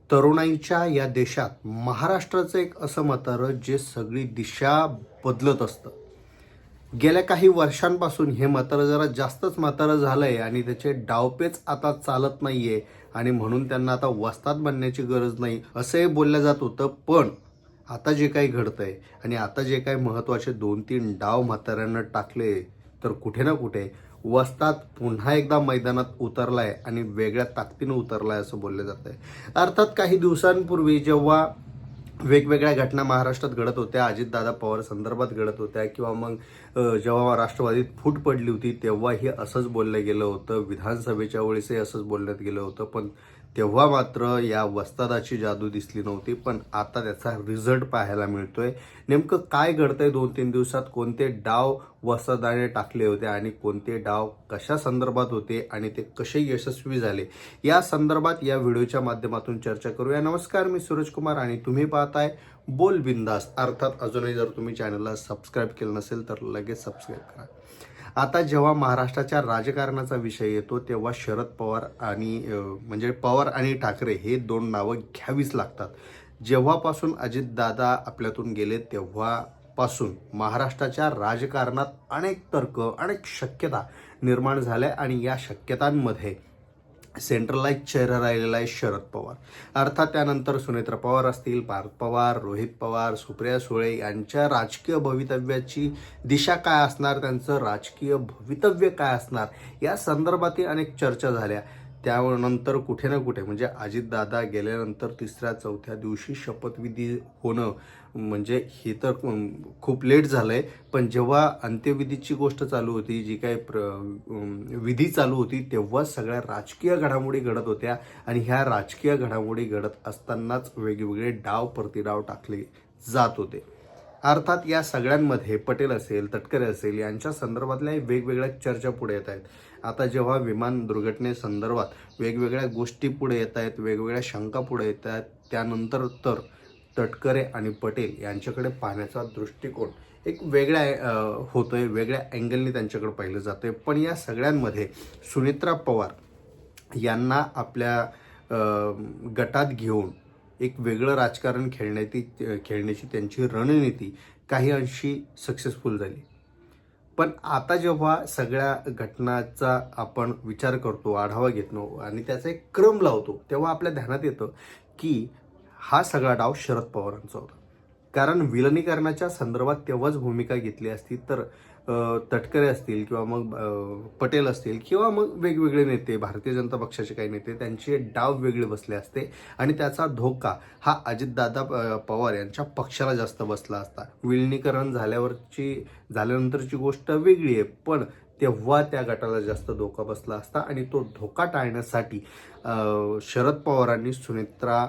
तरुणाईच्या या देशात महाराष्ट्राचं एक असं म्हातारं जे सगळी दिशा बदलत असतं. गेल्या काही वर्षांपासून हे म्हातारं जरा जास्तच म्हातारं झालंय आणि त्याचे डावपेच आता चालत नाहीये आणि म्हणून त्यांना आता वस्ताद बनण्याची गरज नाही असंही बोललं जात होतं. पण आता जे काही घडतंय आणि आता जे काही महत्त्वाचे 2-3 डाव म्हाताऱ्यांना टाकले, तर कुठे ना कुठे वस्ताद पुन्हा एकदा मैदानात उतरलाय आणि वेगळ्या ताकदीनं उतरलाय असं बोललं जात आहे. अर्थात काही दिवसांपूर्वी जेव्हा वेगवेगळ्या घटना महाराष्ट्रात घडत होत्या, अजितदादा पवार संदर्भात घडत होत्या किंवा मग जेव्हा राष्ट्रवादीत फूट पडली होती तेव्हाही असंच बोललं गेलं होतं, विधानसभेच्या वेळेसही असंच बोलण्यात गेलं होतं. पण तेव्हा मात्र या वस्तादाची जादू दिसली नव्हती. पण आता त्याचा रिझल्ट पाहायला मिळतोय. नेमकं काय घडतंय 2-3 दिवसात, कोणते डाव वस्तादाने टाकले होते आणि कोणते डाव कशा संदर्भात होते आणि ते कसे यशस्वी झाले, या संदर्भात या व्हिडिओच्या माध्यमातून चर्चा करूया. नमस्कार, मी सूरज कुमार आणि तुम्ही पाहताय बोल बिंदास. अर्थात अजूनही जर तुम्ही चॅनलला सबस्क्राईब केलं नसेल तर लगेच सबस्क्राईब करा. आता जेव्हा महाराष्ट्राच्या राजकारणाचा विषय येतो तेव्हा शरद पवार आणि म्हणजे पवार आणि ठाकरे हे दोन नावं घ्यावीच लागतात. जेव्हापासून अजितदादा आपल्यातून गेले तेव्हापासून महाराष्ट्राच्या राजकारणात अनेक तर्क, अनेक शक्यता निर्माण झाल्या आणि या शक्यतांमध्ये सेंट्रलाइज चेहरा राहिलेला आहे शरद पवार. अर्थात त्यानंतर सुनेत्रा पवार असतील, पार्थ पवार, रोहित पवार, सुप्रिया सुळे यांच्या राजकीय भवितव्याची दिशा काय असणार, त्यांचं राजकीय भवितव्य काय असणार, या संदर्भातील अनेक चर्चा झाल्या. त्यानंतर कुठे ना कुठे म्हणजे अजितदादा गेल्यानंतर 3ऱ्या-4थ्या दिवशी शपथविधी होणं म्हणजे हे तर खूप लेट झालंय. पण जेव्हा अंत्यविधीची गोष्ट चालू होती, जी काही विधी चालू होती, तेव्हा सगळ्या राजकीय घडामोडी घडत होत्या आणि ह्या राजकीय घडामोडी घडत असतानाच वेगवेगळे डाव प्रतिडाव टाकले जात होते. अर्थात या सगळ्यांमध्ये पटेल असेल, तटकरे असेल यांच्या संदर्भातल्या वेगवेगळ्या चर्चा पुढे येत आहेत. आता जेव्हा विमान दुर्घटनेसंदर्भात वेगवेगळ्या गोष्टी पुढे येत आहेत, वेगवेगळ्या शंका पुढे येत आहेत, त्यानंतर तर तटकरे आणि पटेल यांच्याकडे पाहण्याचा दृष्टिकोन एक वेगळ्या होतोय, वेगळ्या अँगलने त्यांच्याकडे पाहिलं जातंय. पण या सगळ्यांमध्ये सुनेत्रा पवार यांना आपल्या गटात घेऊन एक वेगळं राजकारण खेळण्याची त्यांची रणनीती काही अंशी सक्सेसफुल झाली. पण आता जेव्हा सगळ्या घटनाचा आपण विचार करतो, आढावा घेतो आणि त्याचा एक क्रम लावतो, तेव्हा आपल्या ध्यानात येतं की हा सगळा डाव शरद पवारांचा होता. कारण विलनीकरणाच्या संदर्भात तेव्हाच भूमिका घेतली असती तर तटकरे असतील किंवा मग पटेल असतील किंवा मग वेगवेगळे नेते, भारतीय जनता पक्षाचे काही नेते, त्यांचे डाव वेगळे बसले असते आणि त्याचा धोका हा अजितदादा पवार यांच्या पक्षाला जास्त बसला असता. विलिनीकरण झाल्यानंतरची गोष्ट वेगळी आहे, पण तेव्हा त्या गटाला जास्त धोका बसला असता आणि तो धोका टाळण्यासाठी शरद पवारांनी सुनेत्रा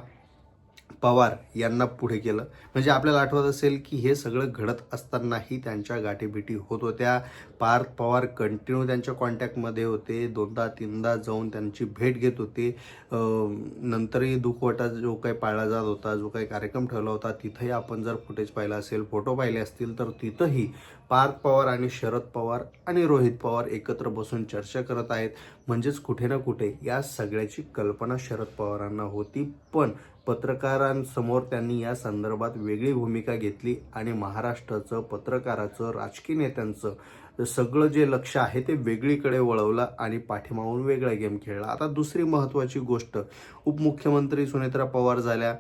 पवार यांना पुढे केलं. म्हणजे आपल्याला आठवत असेल की हे सगळं घडत असतानाही त्यांच्या गाठीभेटी होत होत्या. पार्थ पवार कंटिन्यू त्यांच्या कॉन्टॅक्टमध्ये होते, 2दा-3दा जाऊन त्यांची भेट घेत होते. नंतरही दुखवटा जो काही पाळला जात होता, जो काही कार्यक्रम ठेवला होता, तिथंही आपण जर फुटेज पाहिलं असेल, फोटो पाहिले असतील, तर तिथंही पार्थ पवार आणि शरद पवार आणि रोहित पवार एकत्र बसून चर्चा करत आहेत. म्हणजेच कुठे ना कुठे या सगळ्याची कल्पना शरद पवारांना होती. पण पत्रकारांसमोर त्यांनी या संदर्भात वेगळी भूमिका घेतली आणि महाराष्ट्राचं, पत्रकाराचं, राजकीय नेत्यांचं सगळं जे लक्ष आहे ते वेगळीकडे वळवलं आणि पाठीमागून वेगळा गेम खेळला. आता दुसरी महत्त्वाची गोष्ट, उपमुख्यमंत्री सुनेत्रा पवार झाल्या,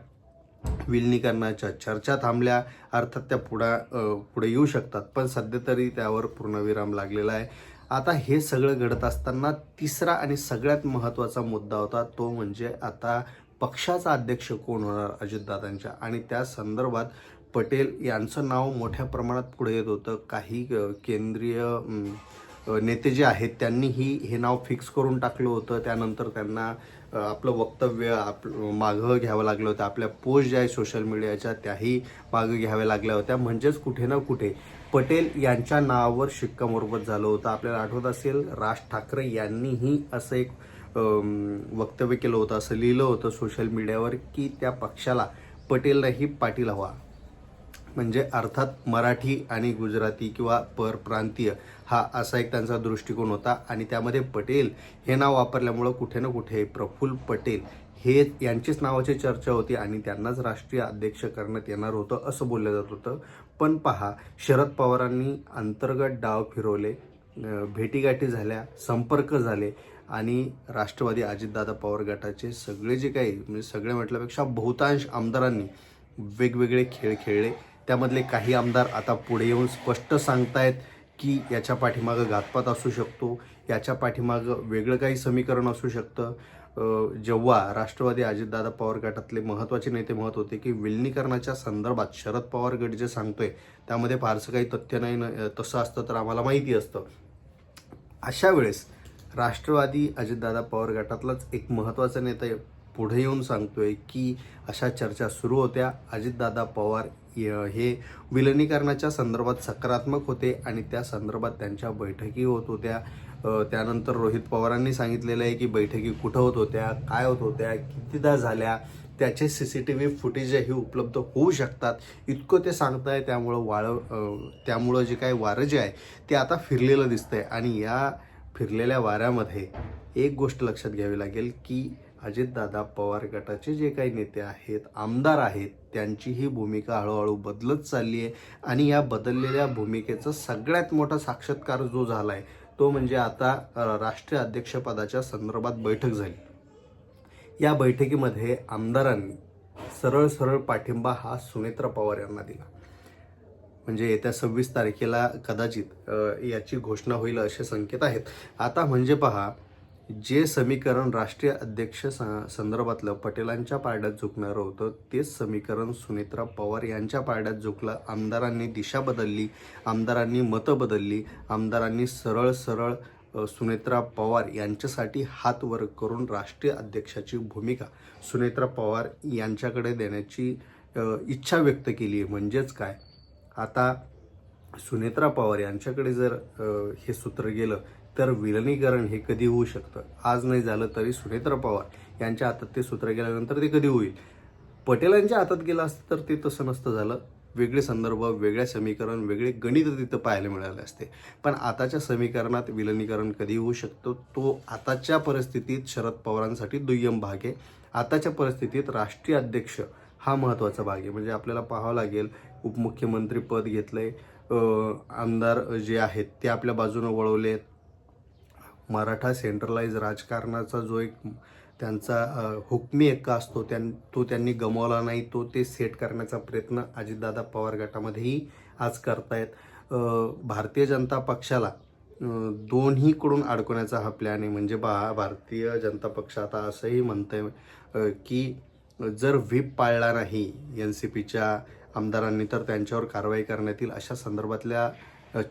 विलिनीकरणाच्या चर्चा थांबल्या. अर्थात त्या पुढे येऊ शकतात, पण सध्या तरी त्यावर पूर्णविराम लागलेला आहे. आता हे सगळं घडत असताना तिसरा आणि सगळ्यात महत्त्वाचा मुद्दा होता, तो म्हणजे आता पक्षाचा अध्यक्ष कोण होणार अजितदादांच्या, आणि त्या संदर्भात पटेल यांचं नाव मोठ्या प्रमाणात पुढे येत होतं. काही केंद्रीय नेते जे आहेत त्यांनीही हे नाव फिक्स करून टाकलं होतं. त्यानंतर त्यांना आपलं वक्तव्य मागं घ्यावं लागलं होतं. आपल्या पोस्ट ज्या आहे सोशल मीडियाच्या त्याही मागं घ्याव्या लागल्या होत्या. म्हणजेच कुठे ना कुठे पटेल यांच्या नावावर शिक्कामोर्तब झालं होतं. आपल्याला आठवत असेल राज ठाकरे यांनीही असं एक वक्तव्य केलं होतं, असं लिहिलं होतं सोशल मीडियावर की त्या पक्षाला पटेल नाही पाटील हवा. म्हणजे अर्थात मराठी आणि गुजराती किंवा परप्रांतीय हा असा एक त्यांचा दृष्टिकोन होता आणि त्यामध्ये पटेल हे नाव वापरल्यामुळं कुठे ना कुठे प्रफुल्ल पटेल हे यांचीच नावाची चर्चा होती आणि त्यांनाच राष्ट्रीय अध्यक्ष करण्यात येणार होतं असं बोललं जात होतं. पण पहा, शरद पवारांनी अंतर्गत डाव फिरवले, भेटीगाठी झाल्या, संपर्क झाले आणि राष्ट्रवादी अजितदादा पवार गटाचे सगळे जे काही म्हणजे सगळे म्हटल्यापेक्षा बहुतांश आमदारांनी वेगवेगळे खेळ खेळले. त्यामधले काही आमदार आता पुढे येऊन स्पष्ट सांगतायत की याच्या पाठीमागं घातपात असू शकतो, याच्या पाठीमागं वेगळं काही समीकरण असू शकतं. जेव्हा राष्ट्रवादी अजितदादा पवार गटातले महत्त्वाचे नेते म्हणत होते की विलिनीकरणाच्या संदर्भात शरद पवार गट जे सांगतोय त्यामध्ये फारसं काही तथ्य नाही, तसं असतं तर आम्हाला माहिती असतं. अशा वेळेस राष्ट्रवादी अजितदादा पवार गटातलाच एक महत्त्वाचा नेता पुढे येऊन सांगतोय की अशा चर्चा सुरू होत्या. अजितदादा पवार हे विलिनीकरणाच्या संदर्भात सकारात्मक होते आणि त्या संदर्भात त्यांच्या बैठकी होत होत्या. त्यानंतर रोहित पवारांनी सांगितलेलं आहे की बैठकी कुठं होत होत्या, काय होत होत्या, कितीदा झाल्या, त्याचे CCTV फुटेजही उपलब्ध होऊ शकतात, इतकं ते सांगताय. त्यामुळं जे काही वारं जे आहे ते आता फिरलेलं दिसतंय आणि या फिरलेल्या वाऱ्यामध्ये एक गोष्ट लक्षात घ्यावी लागेल की अजितदादा पवार गटाचे जे काही नेते आहेत, आमदार आहेत, त्यांची ही भूमिका हळूहळू बदलत चालली आहे आणि या बदललेल्या भूमिकेचा सगळ्यात मोठा साक्षात्कार जो झाला आहे तो म्हणजे आता राष्ट्रीय अध्यक्षपदाच्या संदर्भात बैठक झाली. या बैठकीमध्ये आमदारांनी सरळ सरळ पाठिंबा हा सुनेत्रा पवार यांना दिला. म्हणजे येत्या 26 तारखेला कदाचित याची घोषणा होईल असे संकेत आहेत. आता म्हणजे पहा, जे समीकरण राष्ट्रीय अध्यक्ष संदर्भातलं पटेलांच्या पारड्यात झुकणारं होतं तेच समीकरण सुनेत्रा पवार यांच्या पारड्यात झुकलं. आमदारांनी दिशा बदलली, आमदारांनी मतं बदलली, आमदारांनी सरळ सरळ सुनेत्रा पवार यांच्यासाठी हात वर करून राष्ट्रीय अध्यक्षाची भूमिका सुनेत्रा पवार यांच्याकडे देण्याची इच्छा व्यक्त केली आहे. म्हणजेच काय, आता सुनेत्रा पवार यांच्याकडे जर हे सूत्र गेलं तर विलिनीकरण हे कधी होऊ शकतं. आज नाही झालं तरी सुनेत्रा पवार यांच्या हातात ते सूत्र गेल्यानंतर ते कधी होईल. पटेलांच्या हातात गेलं असतं तर ते तसं नसतं झालं. वेगळे संदर्भ, वेगळ्या समीकरण, वेगळे गणित तिथं पाहायला मिळाले असते. पण आताच्या समीकरणात विलिनीकरण कधी होऊ शकतो तो आताच्या परिस्थितीत शरद पवारांसाठी दुय्यम भाग आहे. आताच्या परिस्थितीत राष्ट्रीय अध्यक्ष हा महत्त्वाचा भाग आहे. म्हणजे आपल्याला पाहावं लागेल, उपमुख्यमंत्री पद घेतलंय, आमदार जे आहेत ते आपल्या बाजूने वळवले, मराठा सेंट्रलाइज राजकारणाचा जो एक त्यांचा हुकमी हक्क असतो तो त्यांनी गमावला नाही. तो ते सेट करण्याचा प्रयत्न अजितदादा पवार गटामध्येही आज करतायत. भारतीय जनता पक्षाला दोन्हीकडून अडकवण्याचा हा प्लॅन आहे. म्हणजे भारतीय जनता पक्ष आता असंही म्हणतंय की जर व्हीप पाळला नाही NCPच्या आमदारांनी तर त्यांच्यावर कारवाई करण्यात येईल. अशा संदर्भातल्या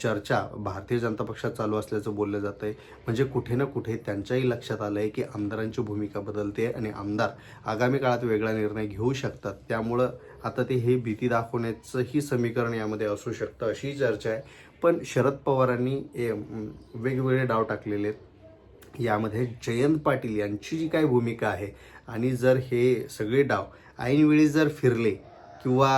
चर्चा भारतीय जनता पक्षात चालू असल्याचं बोललं जातं आहे. म्हणजे कुठे ना कुठे त्यांच्याही लक्षात आलं आहे की आमदारांची भूमिका बदलते आणि आमदार आगामी काळात वेगळा निर्णय घेऊ शकतात. त्यामुळं आता ते हे भीती दाखवण्याचंही समीकरण यामध्ये असू शकतं अशी चर्चा आहे. पण शरद पवारांनी वेगवेगळे डाव टाकलेले आहेत. यामध्ये जयंत पाटील यांची जी काही भूमिका आहे आणि जर हे सगळे डाव ऐनवेळी जर फिरले किंवा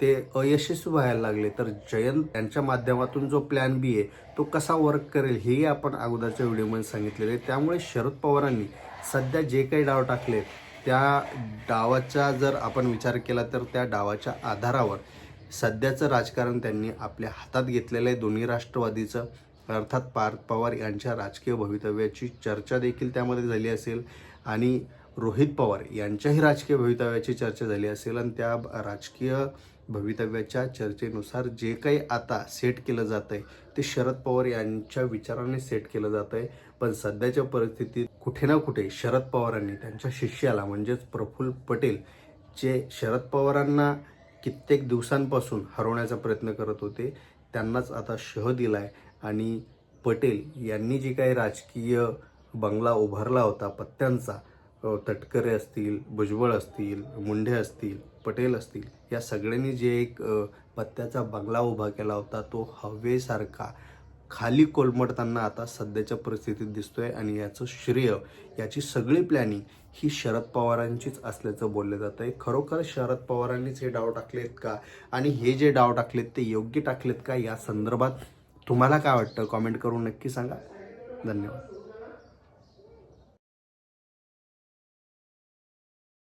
ते अयशस्वी व्हायला लागले तर जयंत यांच्या माध्यमातून जो प्लॅन बी आहे तो कसा वर्क करेल हेही आपण अगोदरच्या व्हिडिओमध्ये सांगितलेले आहे. त्यामुळे शरद पवारांनी सध्या जे काही डाव टाकले त्या डावाचा जर आपण विचार केला तर त्या डावाच्या आधारावर सध्याचं राजकारण त्यांनी आपल्या हातात घेतलेलं आहे. दोन्ही राष्ट्रवादीचं अर्थात पार्थ पवार यांच्या राजकीय भवितव्याची चर्चा देखील त्यामध्ये झाली असेल आणि रोहित पवार यांच्याही राजकीय भवितव्याची चर्चा झाली असेल आणि त्या राजकीय भवितव्याच्या चर्चेनुसार जे काही आता सेट केलं जात आहे ते शरद पवार यांच्या विचाराने सेट केलं जात आहे. पण सध्याच्या परिस्थितीत कुठे ना कुठे शरद पवारांनी त्यांच्या शिष्याला म्हणजेच प्रफुल्ल पटेल जे शरद पवारांना कित्येक दिवसांपासून हरवण्याचा प्रयत्न करत होते त्यांनाच आता शह दिला आहे आणि पटेल यांनी जी काही राजकीय बंगला उभारला होता पत्त्यांचा, तटकरे असतील, भुजबळ असतील, मुंढे असतील, पटेल असतील, या सगळ्यांनी जे एक पत्त्याचा बंगला उभा केला होता तो हवेसारखा खाली कोलमडताना आता सध्याच्या परिस्थितीत दिसतोय आणि याचं श्रेय, याची सगळी प्लॅनिंग ही शरद पवारांचीच असल्याचं बोललं जात आहे. खरोखर शरद पवारांनीच हे डाव टाकलेत का आणि हे जे डाव टाकलेत ते योग्य टाकलेत का, या संदर्भात तुम्हाला काय वाटतं कॉमेंट करून नक्की सांगा. धन्यवाद.